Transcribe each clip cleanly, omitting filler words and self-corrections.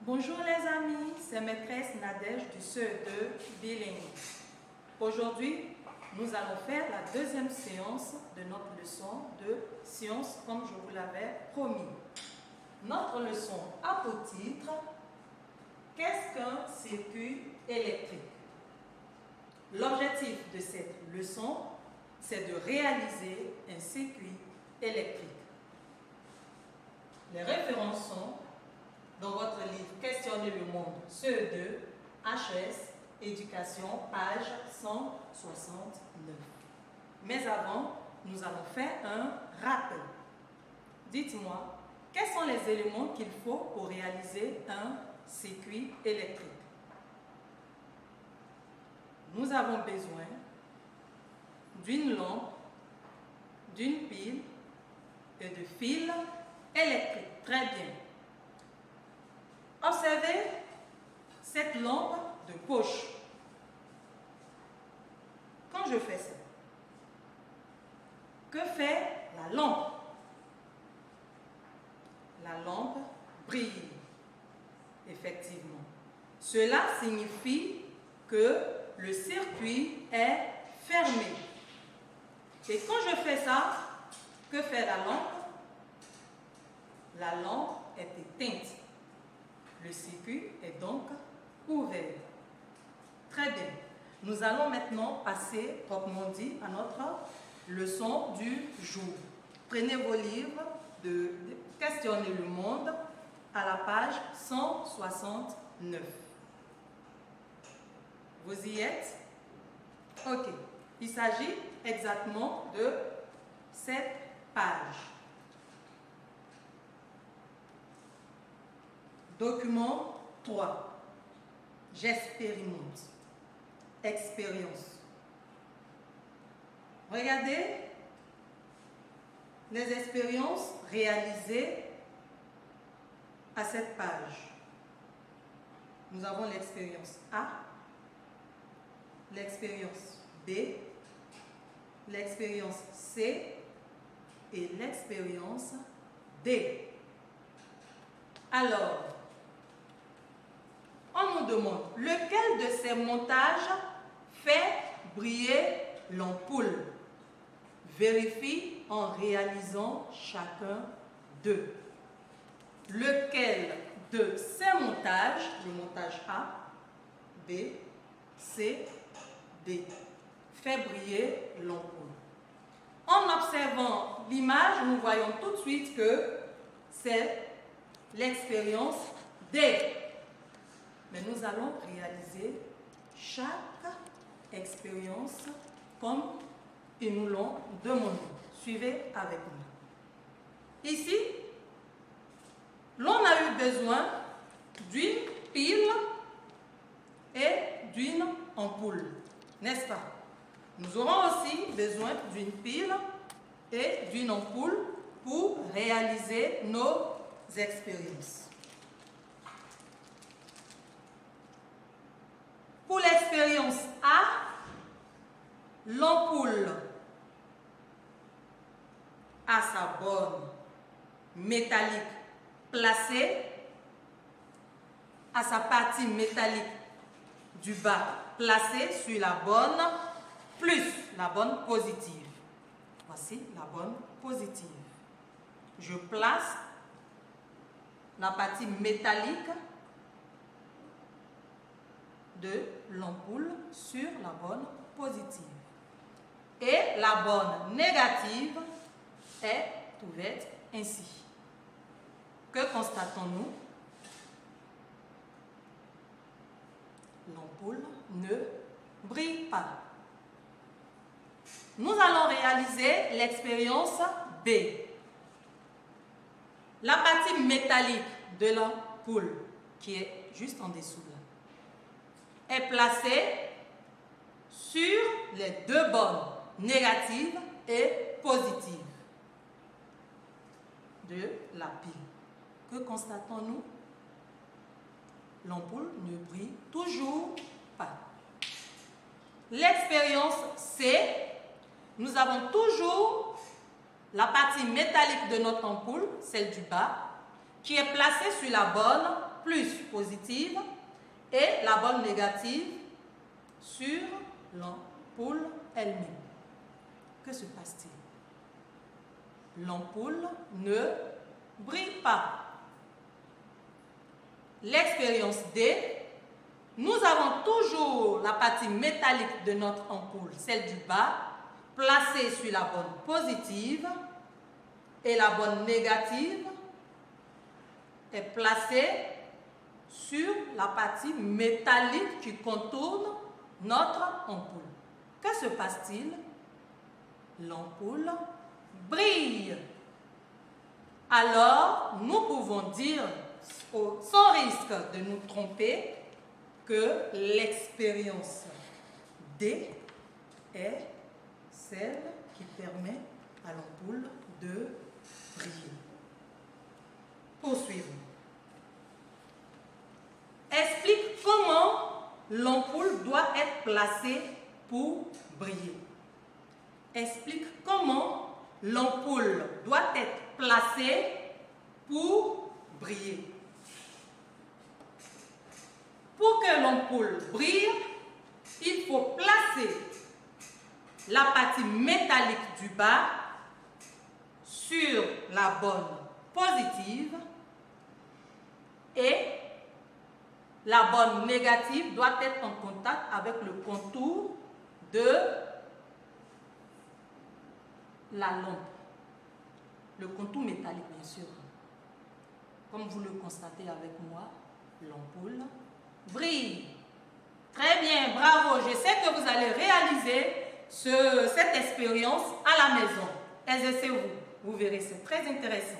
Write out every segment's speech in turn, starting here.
Bonjour les amis, c'est maîtresse Nadège du CE2 bilingue. Aujourd'hui, nous allons faire la deuxième séance de notre leçon de sciences comme je vous l'avais promis. Notre leçon a pour titre « Qu'est-ce qu'un circuit électrique ?» L'objectif de cette leçon, c'est de réaliser un circuit électrique. Les références sont dans votre livre Questionner le monde, CE2, HS, Éducation, page 169. Mais avant, nous allons faire un rappel. Dites-moi, quels sont les éléments qu'il faut pour réaliser un circuit électrique? Nous avons besoin d'une lampe, d'une pile et de fils électriques. Très bien. Observez cette lampe de poche. Quand je fais ça, que fait la lampe? La lampe brille, effectivement. Cela signifie que le circuit est fermé. Et quand je fais ça, que fait la lampe? La lampe est éteinte. Le circuit est donc ouvert. Très bien. Nous allons maintenant passer, proprement dit, à notre leçon du jour. Prenez vos livres de Questionner le monde à la page 169. Vous y êtes? Ok. Il s'agit exactement de cette page. Document 3. J'expérimente. Expérience. Regardez les expériences réalisées à cette page. Nous avons l'expérience A, l'expérience B, l'expérience C et l'expérience D. Alors, on nous demande lequel de ces montages fait briller l'ampoule. Vérifie en réalisant chacun d'eux. Lequel de ces montages, le montage A, B, C, D, fait briller l'ampoule? En observant l'image, nous voyons tout de suite que c'est l'expérience D. Mais nous allons réaliser chaque expérience comme ils nous l'ont demandé. Suivez avec nous. Ici, l'on a eu besoin d'une pile et d'une ampoule, n'est-ce pas? Nous aurons aussi besoin d'une pile et d'une ampoule pour réaliser nos expériences. Pour l'expérience A, l'ampoule a sa borne métallique placée à sa partie métallique du bas placée sur la borne plus la borne positive. Voici la borne positive. Je place la partie métallique de l'ampoule sur la borne positive. Et la borne négative est ouverte ainsi. Que constatons-nous? L'ampoule ne brille pas. Nous allons réaliser l'expérience B. La partie métallique de l'ampoule, qui est juste en dessous là, est placée sur les deux bornes négatives et positives de la pile. Que constatons-nous? L'ampoule ne brille toujours pas. L'expérience C, nous avons toujours la partie métallique de notre ampoule, celle du bas, qui est placée sur la borne plus positive et la bonne négative sur l'ampoule elle-même. Que se passe-t-il? L'ampoule ne brille pas. L'expérience D, nous avons toujours la partie métallique de notre ampoule, celle du bas, placée sur la bonne positive et la bonne négative est placée sur la partie métallique qui contourne notre ampoule. Que se passe-t-il? L'ampoule brille. Alors, nous pouvons dire, sans risque de nous tromper, que l'expérience D est celle qui permet à l'ampoule de briller. Poursuivons. Explique comment l'ampoule doit être placée pour briller. Explique comment l'ampoule doit être placée pour briller. Pour que l'ampoule brille, il faut placer la partie métallique du bas sur la bonne positive et la bonne négative doit être en contact avec le contour de la lampe. Le contour métallique, bien sûr. Comme vous le constatez avec moi, l'ampoule brille. Très bien, bravo. Je sais que vous allez réaliser cette expérience à la maison. Exercez-vous. Vous verrez, c'est très intéressant.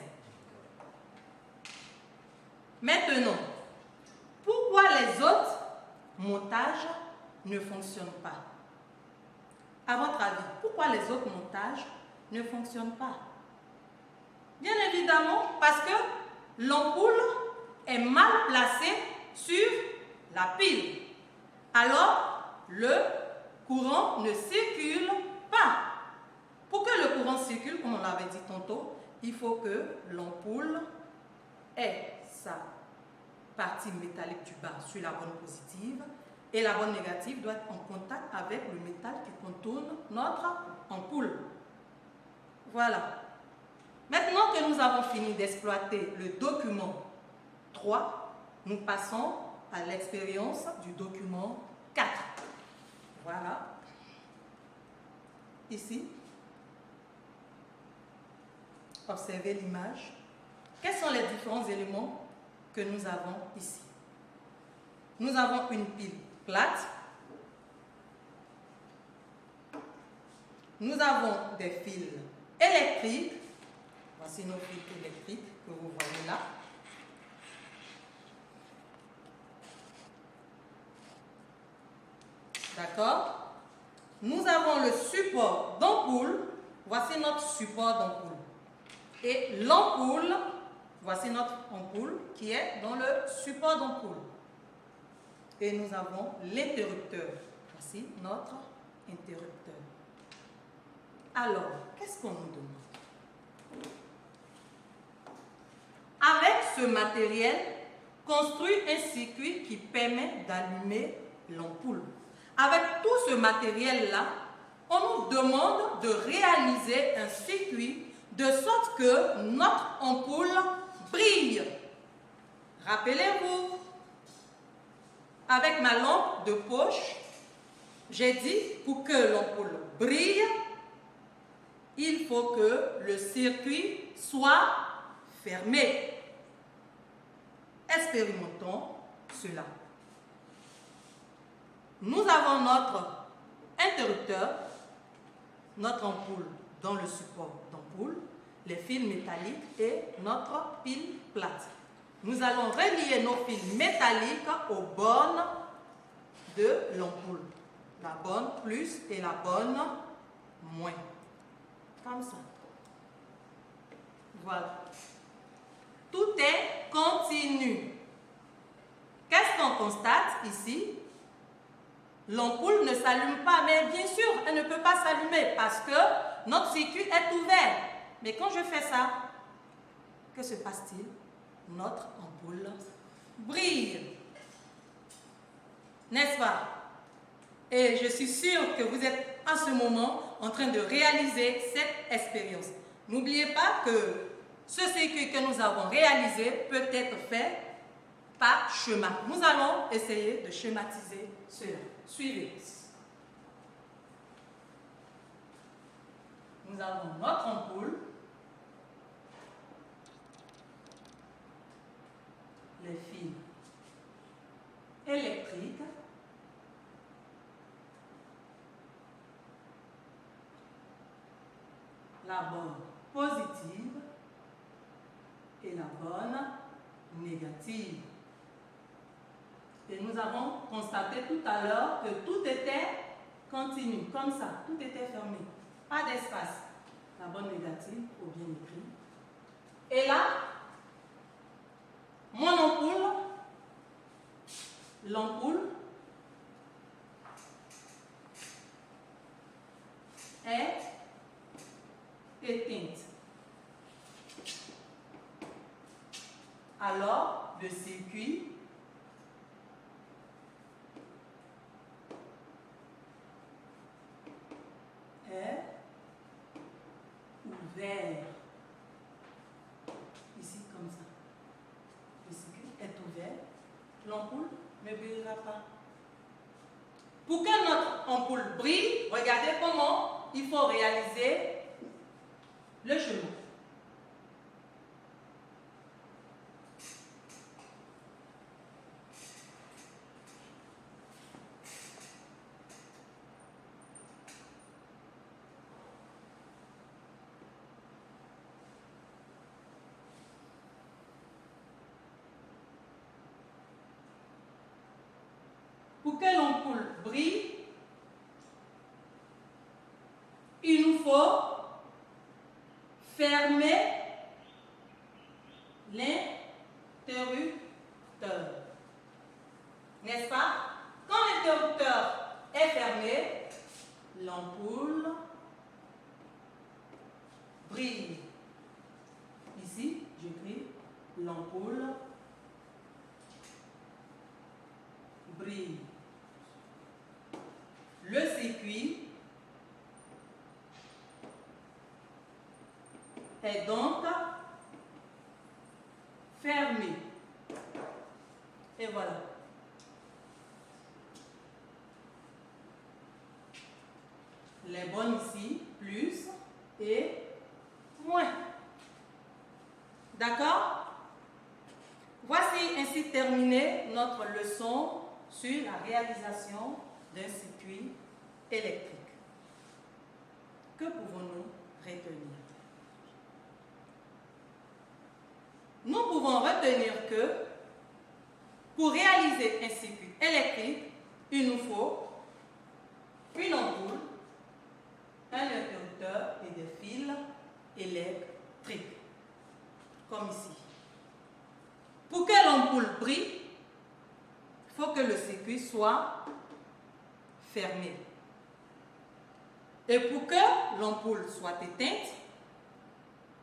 Maintenant, pourquoi les autres montages ne fonctionnent pas? À votre avis, pourquoi les autres montages ne fonctionnent pas? Bien évidemment, parce que l'ampoule est mal placée sur la pile. Alors, le courant ne circule pas. Pour que le courant circule, comme on l'avait dit tantôt, il faut que l'ampoule ait sa partie métallique du bas sur la bonne positive et la bonne négative doit être en contact avec le métal qui contourne notre ampoule. Voilà. Maintenant que nous avons fini d'exploiter le document 3, nous passons à l'expérience du document 4. Voilà. Ici, observez l'image. Quels sont les différents éléments que nous avons ici? Nous avons une pile plate. Nous avons des fils électriques. Voici nos fils électriques que vous voyez là. D'accord? Nous avons le support d'ampoule. Voici notre support d'ampoule. Et l'ampoule, voici notre ampoule qui est dans le support d'ampoule. Et nous avons l'interrupteur. Voici notre interrupteur. Alors, qu'est-ce qu'on nous demande? Avec ce matériel, construit un circuit qui permet d'allumer l'ampoule. Avec tout ce matériel-là, on nous demande de réaliser un circuit de sorte que notre ampoule brille. Rappelez-vous, avec ma lampe de poche, j'ai dit pour que l'ampoule brille, il faut que le circuit soit fermé. Expérimentons cela. Nous avons notre interrupteur, notre ampoule dans le support d'ampoule, les fils métalliques et notre pile plate. Nous allons relier nos fils métalliques aux bornes de l'ampoule. La bonne plus et la bonne moins. Comme ça. Voilà. Tout est continu. Qu'est-ce qu'on constate ici? L'ampoule ne s'allume pas, mais bien sûr, elle ne peut pas s'allumer parce que notre circuit est ouvert. Mais quand je fais ça, que se passe-t-il? Notre ampoule brille. N'est-ce pas? Et je suis sûre que vous êtes en ce moment en train de réaliser cette expérience. N'oubliez pas que ce circuit que nous avons réalisé peut être fait par schéma. Nous allons essayer de schématiser cela. Suivez. Nous avons notre ampoule, les fils électriques, la bonne positive et la bonne négative. Et nous avons constaté tout à l'heure que tout était continu, comme ça, tout était fermé. Pas d'espace. La bonne négative, ou bien écrit. Et là, mon ampoule, l'ampoule est éteinte. Alors, le circuit est ouvert. Ici, comme ça. Le circuit est ouvert. L'ampoule ne brillera pas. Pour que notre ampoule brille, regardez comment il faut réaliser le chemin. Pour que l'ampoule brille, il nous faut fermer l'interrupteur. N'est-ce pas? Quand l'interrupteur est fermé, l'ampoule brille. Ici, j'écris l'ampoule brille. Le circuit est donc fermé. Et voilà. Les bonnes ici, plus et moins. D'accord? Voici ainsi terminé notre leçon sur la réalisation d'un circuit électrique. Que pouvons-nous retenir? Nous pouvons retenir que pour réaliser un circuit électrique, il nous faut une ampoule, un interrupteur et des fils électriques, comme ici. Pour que l'ampoule brille, il faut que le circuit soit fermé. Et pour que l'ampoule soit éteinte,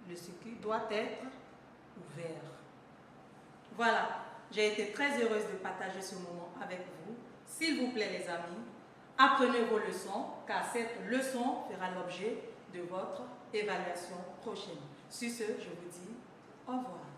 le circuit doit être ouvert. Voilà, j'ai été très heureuse de partager ce moment avec vous. S'il vous plaît les amis, apprenez vos leçons car cette leçon fera l'objet de votre évaluation prochaine. Sur ce, je vous dis au revoir.